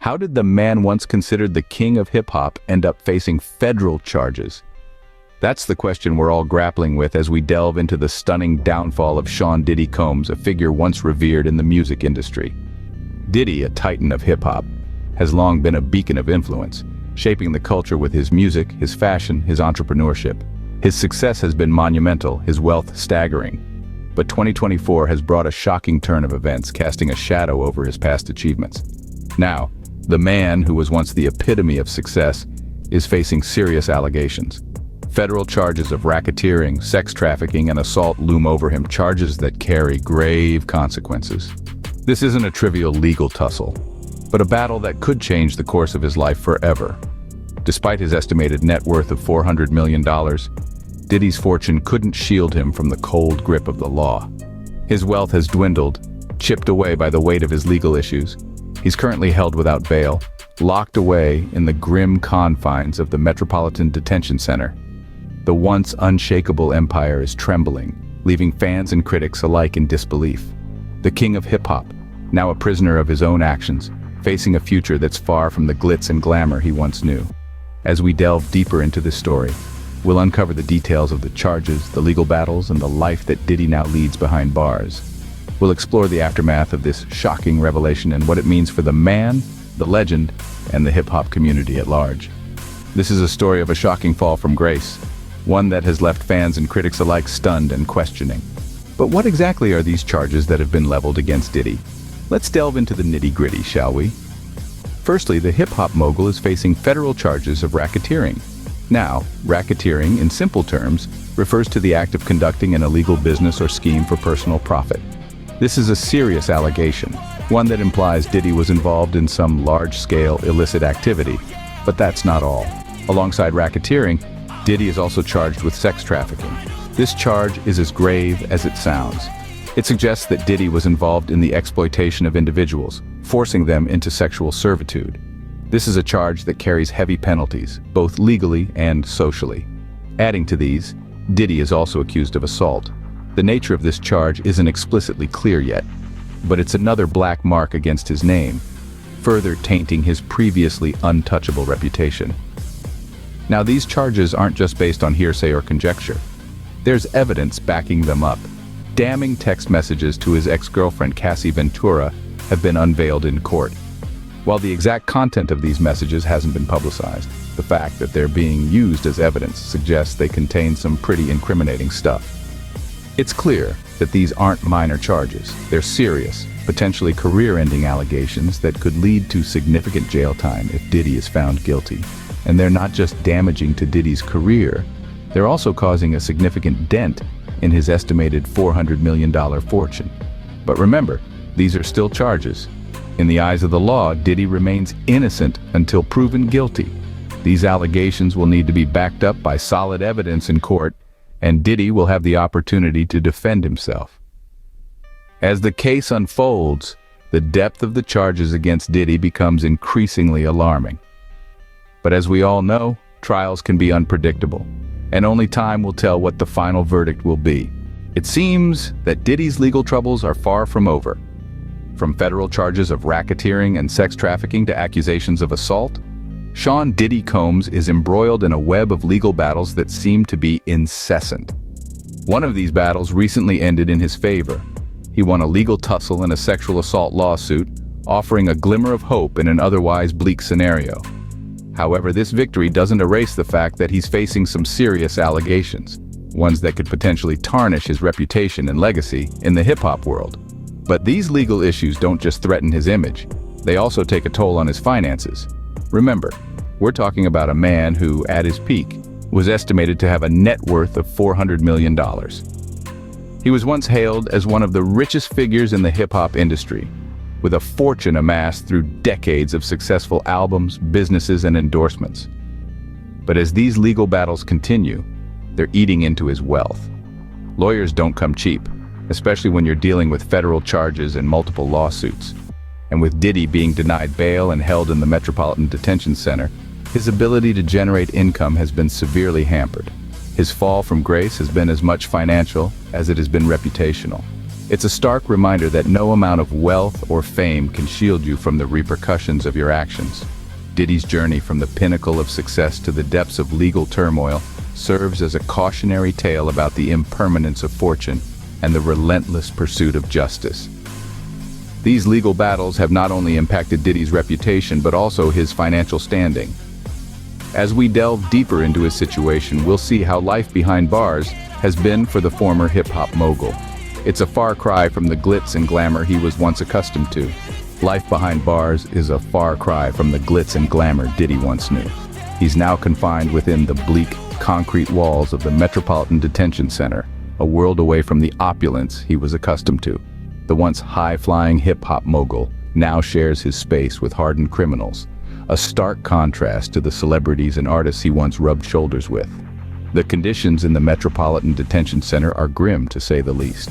How did the man once considered the king of hip-hop end up facing federal charges? That's the question we're all grappling with as we delve into the stunning downfall of Sean Diddy Combs, a figure once revered in the music industry. Diddy, a titan of hip-hop, has long been a beacon of influence, shaping the culture with his music, his fashion, his entrepreneurship. His success has been monumental, his wealth staggering. But 2024 has brought a shocking turn of events, casting a shadow over his past achievements. Now, the man who was once the epitome of success is facing serious allegations. Federal charges of racketeering, sex trafficking, and assault loom over him, charges that carry grave consequences. This isn't a trivial legal tussle, but a battle that could change the course of his life forever. Despite his estimated net worth of $400 million, Diddy's fortune couldn't shield him from the cold grip of the law. His wealth has dwindled, chipped away by the weight of his legal issues. He's currently held without bail, locked away in the grim confines of the Metropolitan Detention Center. The once unshakable empire is trembling, leaving fans and critics alike in disbelief. The king of hip-hop, now a prisoner of his own actions, facing a future that's far from the glitz and glamour he once knew. As we delve deeper into this story, we'll uncover the details of the charges, the legal battles, and the life that Diddy now leads behind bars. We'll explore the aftermath of this shocking revelation and what it means for the man, the legend, and the hip-hop community at large. This is a story of a shocking fall from grace, one that has left fans and critics alike stunned and questioning. But what exactly are these charges that have been leveled against Diddy? Let's delve into the nitty-gritty, shall we? Firstly, the hip-hop mogul is facing federal charges of racketeering. Now, racketeering, in simple terms, refers to the act of conducting an illegal business or scheme for personal profit. This is a serious allegation, one that implies Diddy was involved in some large-scale illicit activity. But that's not all. Alongside racketeering, Diddy is also charged with sex trafficking. This charge is as grave as it sounds. It suggests that Diddy was involved in the exploitation of individuals, forcing them into sexual servitude. This is a charge that carries heavy penalties, both legally and socially. Adding to these, Diddy is also accused of assault. The nature of this charge isn't explicitly clear yet, but it's another black mark against his name, further tainting his previously untouchable reputation. Now, these charges aren't just based on hearsay or conjecture. There's evidence backing them up. Damning text messages to his ex-girlfriend Cassie Ventura have been unveiled in court. While the exact content of these messages hasn't been publicized, the fact that they're being used as evidence suggests they contain some pretty incriminating stuff. It's clear that these aren't minor charges. They're serious, potentially career-ending allegations that could lead to significant jail time if Diddy is found guilty. And they're not just damaging to Diddy's career, they're also causing a significant dent in his estimated $400 million fortune. But remember, these are still charges. In the eyes of the law, Diddy remains innocent until proven guilty. These allegations will need to be backed up by solid evidence in court, and Diddy will have the opportunity to defend himself. As the case unfolds, the depth of the charges against Diddy becomes increasingly alarming. But as we all know, trials can be unpredictable, and only time will tell what the final verdict will be. It seems that Diddy's legal troubles are far from over. From federal charges of racketeering and sex trafficking to accusations of assault, Sean Diddy Combs is embroiled in a web of legal battles that seem to be incessant. One of these battles recently ended in his favor. He won a legal tussle in a sexual assault lawsuit, offering a glimmer of hope in an otherwise bleak scenario. However, this victory doesn't erase the fact that he's facing some serious allegations, ones that could potentially tarnish his reputation and legacy in the hip-hop world. But these legal issues don't just threaten his image, they also take a toll on his finances. Remember, we're talking about a man who, at his peak, was estimated to have a net worth of $400 million. He was once hailed as one of the richest figures in the hip-hop industry, with a fortune amassed through decades of successful albums, businesses, and endorsements. But as these legal battles continue, they're eating into his wealth. Lawyers don't come cheap, especially when you're dealing with federal charges and multiple lawsuits. And with Diddy being denied bail and held in the Metropolitan Detention Center, his ability to generate income has been severely hampered. His fall from grace has been as much financial as it has been reputational. It's a stark reminder that no amount of wealth or fame can shield you from the repercussions of your actions. Diddy's journey from the pinnacle of success to the depths of legal turmoil serves as a cautionary tale about the impermanence of fortune and the relentless pursuit of justice. These legal battles have not only impacted Diddy's reputation but also his financial standing. As we delve deeper into his situation, we'll see how life behind bars has been for the former hip-hop mogul. It's a far cry from the glitz and glamour he was once accustomed to. Life behind bars is a far cry from the glitz and glamour Diddy once knew. He's now confined within the bleak, concrete walls of the Metropolitan Detention Center, a world away from the opulence he was accustomed to. The once high-flying hip-hop mogul now shares his space with hardened criminals, a stark contrast to the celebrities and artists he once rubbed shoulders with. The conditions in the Metropolitan Detention Center are grim, to say the least.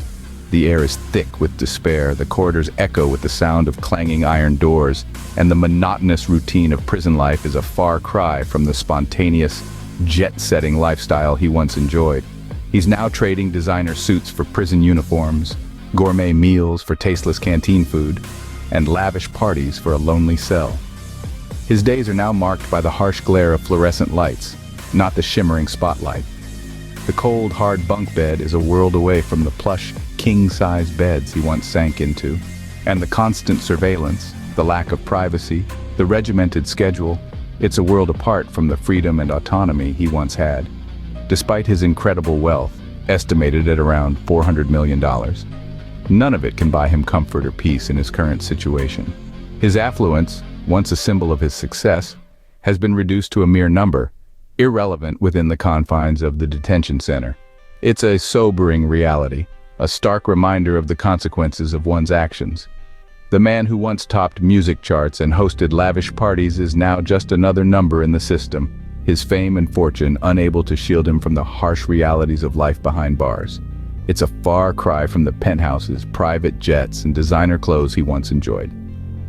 The air is thick with despair, the corridors echo with the sound of clanging iron doors, and the monotonous routine of prison life is a far cry from the spontaneous, jet-setting lifestyle he once enjoyed. He's now trading designer suits for prison uniforms, gourmet meals for tasteless canteen food, and lavish parties for a lonely cell. His days are now marked by the harsh glare of fluorescent lights, not the shimmering spotlight. The cold, hard bunk bed is a world away from the plush, king-size beds he once sank into, and the constant surveillance, the lack of privacy, the regimented schedule. It's a world apart from the freedom and autonomy he once had. Despite his incredible wealth, estimated at around $400 million, none of it can buy him comfort or peace in his current situation. His affluence, once a symbol of his success, has been reduced to a mere number, irrelevant within the confines of the detention center. It's a sobering reality, a stark reminder of the consequences of one's actions. The man who once topped music charts and hosted lavish parties is now just another number in the system, his fame and fortune unable to shield him from the harsh realities of life behind bars. It's a far cry from the penthouses, private jets, and designer clothes he once enjoyed.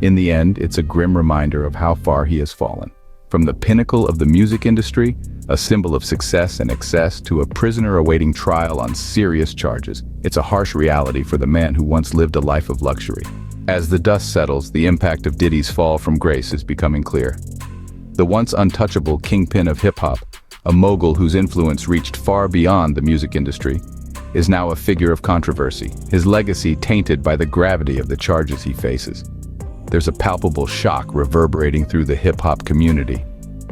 In the end, it's a grim reminder of how far he has fallen. From the pinnacle of the music industry, a symbol of success and excess, to a prisoner awaiting trial on serious charges, it's a harsh reality for the man who once lived a life of luxury. As the dust settles, the impact of Diddy's fall from grace is becoming clear. The once untouchable kingpin of hip-hop, a mogul whose influence reached far beyond the music industry, is now a figure of controversy, his legacy tainted by the gravity of the charges he faces. There's a palpable shock reverberating through the hip-hop community.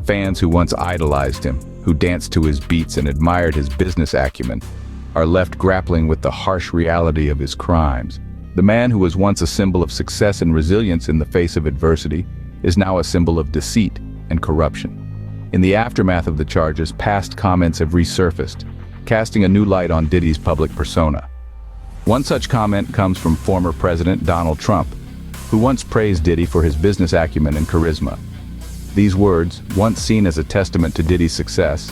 Fans who once idolized him, who danced to his beats and admired his business acumen, are left grappling with the harsh reality of his crimes. The man who was once a symbol of success and resilience in the face of adversity is now a symbol of deceit and corruption. In the aftermath of the charges, past comments have resurfaced, casting a new light on Diddy's public persona. One such comment comes from former President Donald Trump, who once praised Diddy for his business acumen and charisma. These words, once seen as a testament to Diddy's success,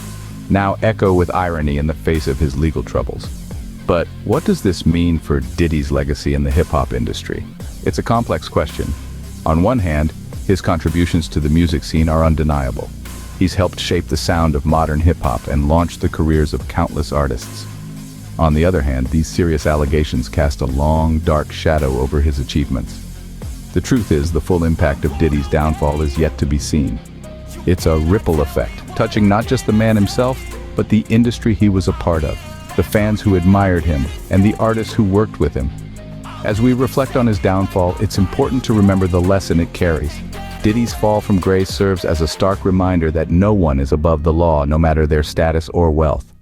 now echo with irony in the face of his legal troubles. But what does this mean for Diddy's legacy in the hip-hop industry? It's a complex question. On one hand, his contributions to the music scene are undeniable. He's helped shape the sound of modern hip-hop and launched the careers of countless artists. On the other hand, these serious allegations cast a long, dark shadow over his achievements. The truth is, the full impact of Diddy's downfall is yet to be seen. It's a ripple effect, touching not just the man himself, but the industry he was a part of, the fans who admired him, and the artists who worked with him. As we reflect on his downfall, it's important to remember the lesson it carries. Diddy's fall from grace serves as a stark reminder that no one is above the law, no matter their status or wealth.